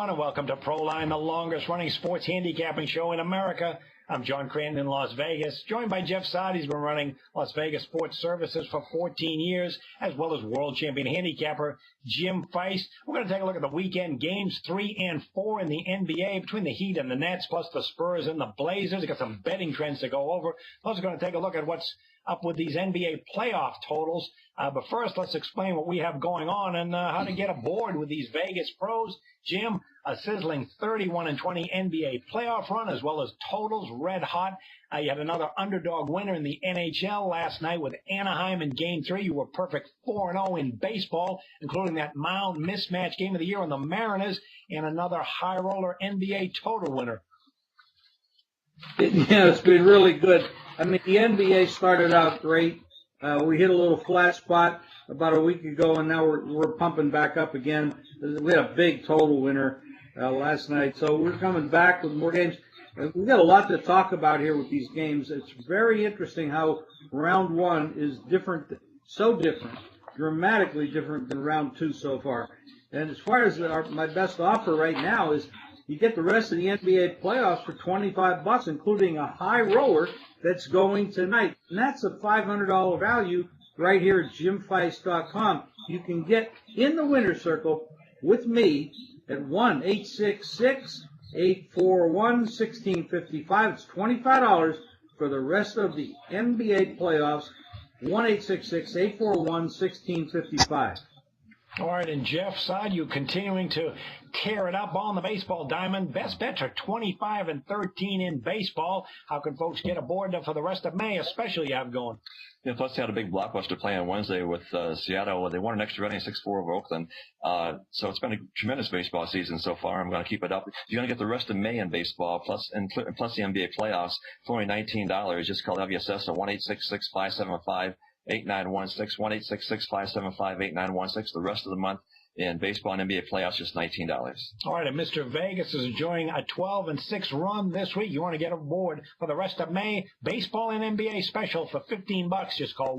everyone, and welcome to ProLine, the longest-running sports handicapping show in America. I'm John Cranton in Las Vegas, joined by Jeff Sod. He's been running Las Vegas Sports Services for 14 years, as well as world champion handicapper Jim Feist. We're going to take a look at the weekend games 3 and 4 in the NBA between the Heat and the Nets, plus the Spurs and the Blazers. We've got some betting trends to go over. Plus, we're going to take a look at what's up with these NBA playoff totals. But first, let's explain what we have going on and how to get aboard with these Vegas pros. Jim, a sizzling 31-20 NBA playoff run, as well as totals red hot. You had another underdog winner in the NHL last night with Anaheim in Game 3. You were perfect 4-0 in baseball, including that Mound mismatch game of the year on the Mariners, and another high roller NBA total winner. Yeah, it's been really good. I mean, the NBA started out great. We hit a little flat spot about a week ago, and now we're pumping back up again. We had a big total winner last night, so we're coming back with more games. We've got a lot to talk about here with these games. It's very interesting how round one is different, so different, dramatically different than round two so far. And as far as my best offer right now is you get the rest of the NBA playoffs for $25, including a high roller that's going tonight. And that's a $500 value right here at JimFeist.com. You can get in the winner's circle with me at 1-866-841-1655. It's $25 for the rest of the NBA playoffs. 1-866-841-1655. All right, and Jeff Sod, you continuing to tear it up on the baseball diamond. Best bets are 25-13 in baseball. How can folks get aboard for the rest of May, especially you have going? Yeah, plus they had a big blockbuster play on Wednesday with Seattle. They won an extra inning 6-4 over Oakland. So it's been a tremendous baseball season so far. I'm going to keep it up. You're going to get the rest of May in baseball, plus the NBA playoffs for only $19. Just call WSS at 1-866-575-8916, 1-866-575-8916. The rest of the month in baseball and NBA playoffs, just $19. All right, and Mr. Vegas is enjoying a 12-6 run this week. You want to get aboard for the rest of May? Baseball and NBA special for $15. Just call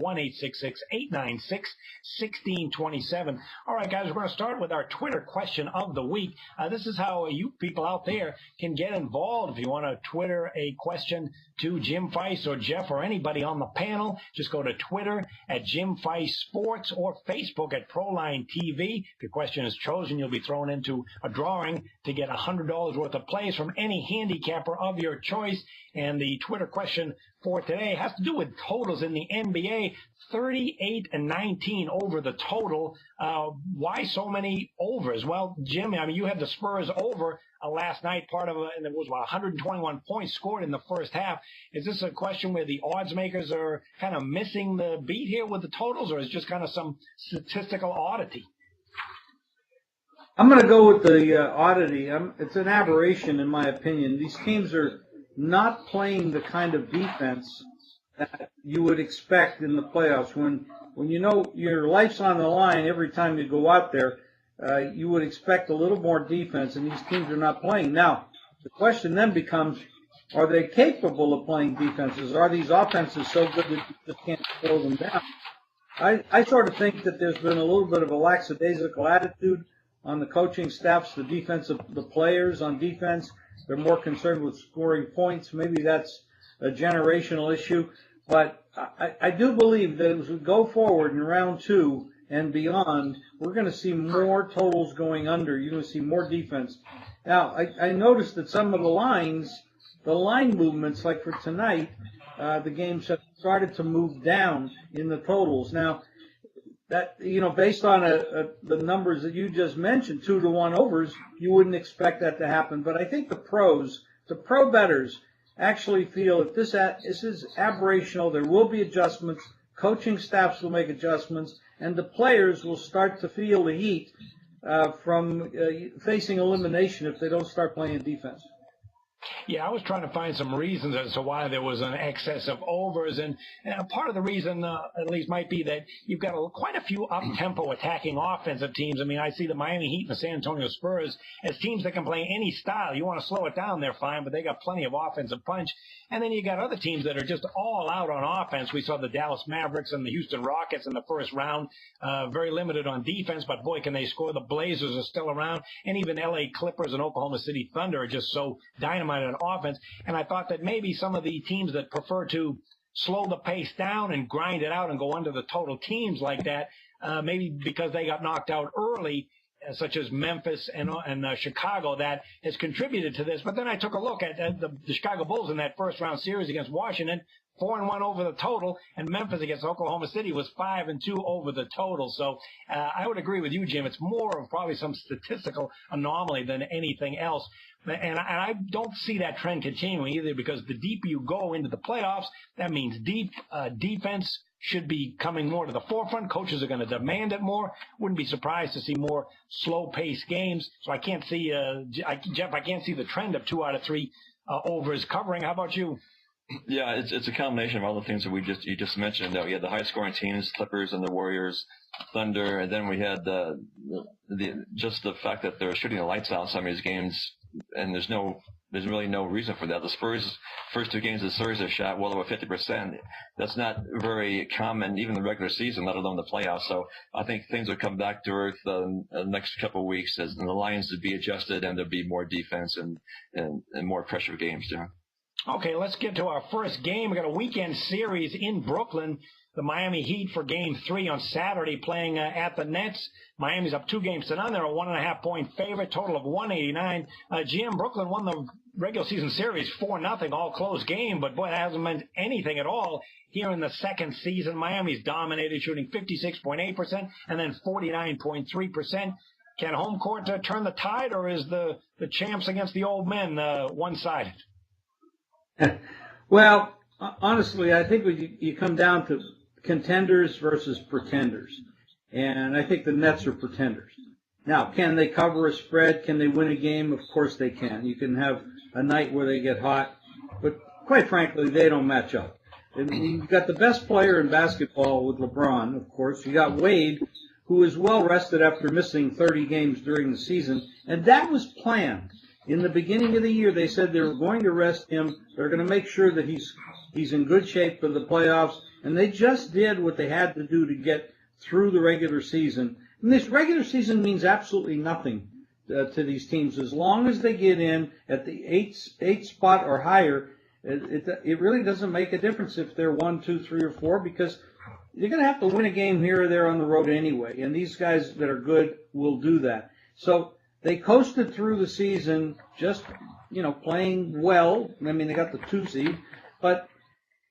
1-866-896-1627. All right, guys, we're going to start with our Twitter question of the week. This is how you people out there can get involved. If you want to Twitter a question to Jim Feist or Jeff or anybody on the panel, just go to Twitter at JimFeistSports or Facebook at ProlineTV. If your question is chosen, you'll be thrown into a drawing to get $100 worth of plays from any handicapper of your choice. And the Twitter question for today has to do with totals in the NBA. 38-19 over the total. Why so many overs? Well, Jim, I mean, you had the Spurs over last night, part of and it was 121 points scored in the first half. Is this a question where the odds makers are kind of missing the beat here with the totals, or is it just kind of some statistical oddity? I'm going to go with the oddity. It's an aberration, in my opinion. These teams are not playing the kind of defense that you would expect in the playoffs. When you know your life's on the line every time you go out there, you would expect a little more defense, and these teams are not playing. Now, the question then becomes, are they capable of playing defenses? Are these offenses so good that you just can't slow them down? I sort of think that there's been a little bit of a lackadaisical attitude on the coaching staffs, the players on defense. They're more concerned with scoring points. Maybe that's a generational issue. But I do believe that as we go forward in round two and beyond, we're going to see more totals going under. You're going to see more defense. Now, I noticed that some of the line movements, like for tonight, the games have started to move down in the totals. Now, that, based on the numbers that you just mentioned, 2-1 overs, you wouldn't expect that to happen. But I think the pro bettors, actually feel that this is aberrational. There will be adjustments. Coaching staffs will make adjustments, and the players will start to feel the heat from facing elimination if they don't start playing defense. Yeah, I was trying to find some reasons as to why there was an excess of overs, and part of the reason, at least, might be that you've got quite a few up-tempo attacking offensive teams. I mean, I see the Miami Heat and the San Antonio Spurs as teams that can play any style. You want to slow it down, they're fine, but they got plenty of offensive punch. And then you got other teams that are just all out on offense. We saw the Dallas Mavericks and the Houston Rockets in the first round, very limited on defense, but boy, can they score. The Blazers are still around, and even L.A. Clippers and Oklahoma City Thunder are just so dynamite on offense. And I thought that maybe some of the teams that prefer to slow the pace down and grind it out and go under the total teams like that, maybe because they got knocked out early, such as Memphis and Chicago, that has contributed to this. But then I took a look at the Chicago Bulls in that first round series against Washington, 4-1 over the total, and Memphis against Oklahoma City was 5-2 over the total. So I would agree with you, Jim. It's more of probably some statistical anomaly than anything else. And I don't see that trend continuing either, because the deeper you go into the playoffs, that means defense should be coming more to the forefront. Coaches are going to demand it more. Wouldn't be surprised to see more slow-paced games. So I can't see, Jeff, I can't see the trend of 2 out of 3 overs covering. How about you? Yeah, it's a combination of all the things that you just mentioned. We had the high-scoring teams, Clippers and the Warriors, Thunder, and then we had just the fact that they're shooting the lights out some of these games, and there's really no reason for that. The Spurs' first 2 games of the series have shot well over 50%. That's not very common, even in the regular season, let alone the playoffs. So I think things will come back to earth the next couple of weeks as the lines to be adjusted and there'll be more defense and more pressure games, John. Okay, let's get to our first game. We got a weekend series in Brooklyn. The Miami Heat for Game 3 on Saturday, playing at the Nets. Miami's up 2-0. They're a 1.5-point favorite, total of 189. Jim, Brooklyn won the regular season series 4-0, all close game, but boy, that hasn't meant anything at all here in the second season. Miami's dominated, shooting 56.8% and then 49.3%. Can home court turn the tide, or is the champs against the old men one-sided? Well, honestly, I think you come down to contenders versus pretenders. And I think the Nets are pretenders. Now, can they cover a spread? Can they win a game? Of course they can. You can have a night where they get hot. But quite frankly, they don't match up. And you've got the best player in basketball with LeBron, of course. You got Wade, who is well rested after missing 30 games during the season. And that was planned. In the beginning of the year, they said they were going to rest him. They're going to make sure that he's in good shape for the playoffs. And they just did what they had to do to get through the regular season. And this regular season means absolutely nothing to these teams. As long as they get in at the eighth spot or higher, it really doesn't make a difference if they're 1, 2, 3, or 4, because you're going to have to win a game here or there on the road anyway. And these guys that are good will do that. So they coasted through the season just, playing well. I mean, they got the 2 seed, but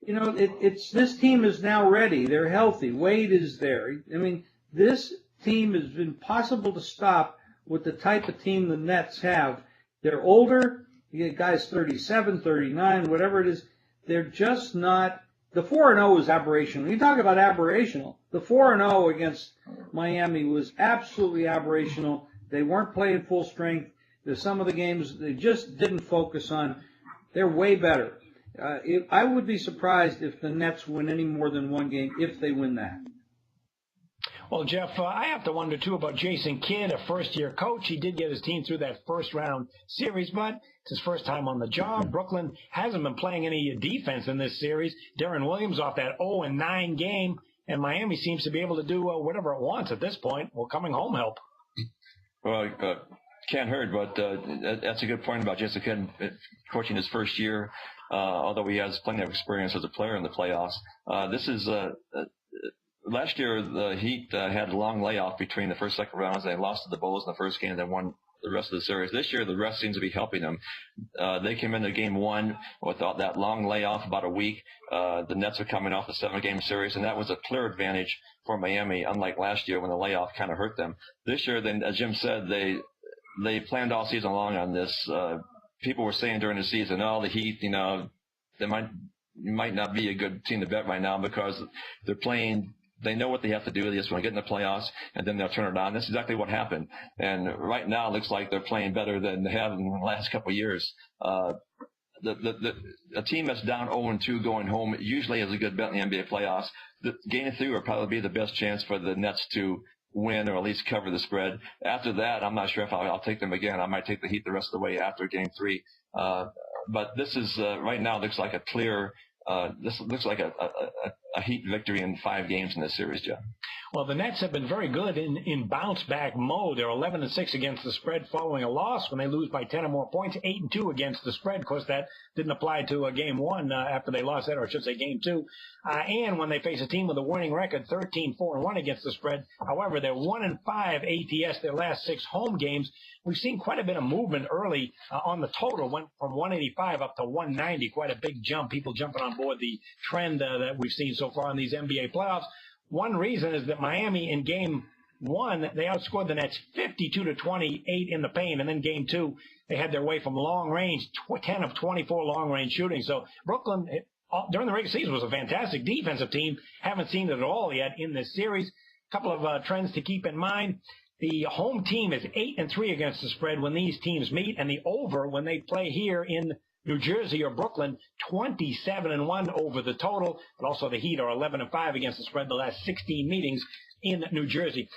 it's this team is now ready. They're healthy. Wade is there. I mean, this team has been possible to stop with the type of team the Nets have. They're older. You get guys 37, 39, whatever it is. They're just not. The 4-0 is aberrational. You talk about aberrational. The 4-0 against Miami was absolutely aberrational. They weren't playing full strength. There's some of the games they just didn't focus on. They're way better. I would be surprised if the Nets win any more than one game, if they win that. Well, Jeff, I have to wonder, too, about Jason Kidd, a first-year coach. He did get his team through that first-round series, but it's his first time on the job. Brooklyn hasn't been playing any defense in this series. Deron Williams off that 0-9 game, and Miami seems to be able to do whatever it wants at this point. Well, coming home help. Well, can't hurt, but that's a good point about Jason Kidd coaching his first year, although he has plenty of experience as a player in the playoffs. Last year, the Heat had a long layoff between the first and second rounds. They lost to the Bulls in the first game and then won the rest of the series. This year, the rest seems to be helping them. They came into game 1 without that long layoff, about a week. The Nets are coming off a 7-game series, and that was a clear advantage for Miami, unlike last year when the layoff kind of hurt them. This year, then, as Jim said, they planned all season long on this. People were saying during the season, the Heat, they might not be a good team to bet right now because they're playing They know what they have to do. They just want to get in the playoffs, and then they'll turn it on. That's exactly what happened. And right now, it looks like they're playing better than they have in the last couple of years. A team that's down 0-2 going home usually has a good bet in the NBA playoffs. Game 3 will probably be the best chance for the Nets to win or at least cover the spread. After that, I'm not sure if I'll take them again. I might take the Heat the rest of the way after Game 3. But this is right now looks like a clear. This looks like a Heat victory in 5 games in this series, Jeff. Well, the Nets have been very good in bounce-back mode. They're 11-6 against the spread following a loss when they lose by 10 or more points, 8-2 against the spread. Of course, that didn't apply to Game 1 after they lost that, or I should say Game 2. And when they face a team with a winning record, 13-4-1 against the spread. However, they're 1-5 ATS their last 6 home games. We've seen quite a bit of movement early on the total. Went from 185 up to 190, quite a big jump. People jumping on board the trend that we've seen so far in these NBA playoffs. One reason is that Miami in Game 1, they outscored the Nets 52-28 in the paint. And then Game 2, they had their way from long range, 10 of 24 long range shooting. So Brooklyn, during the regular season, was a fantastic defensive team. Haven't seen it at all yet in this series. A couple of trends to keep in mind. The home team is 8-3 against the spread when these teams meet, and the over when they play here in New Jersey or Brooklyn, 27-1 over the total. But also the Heat are 11-5 against the spread the last 16 meetings in New Jersey.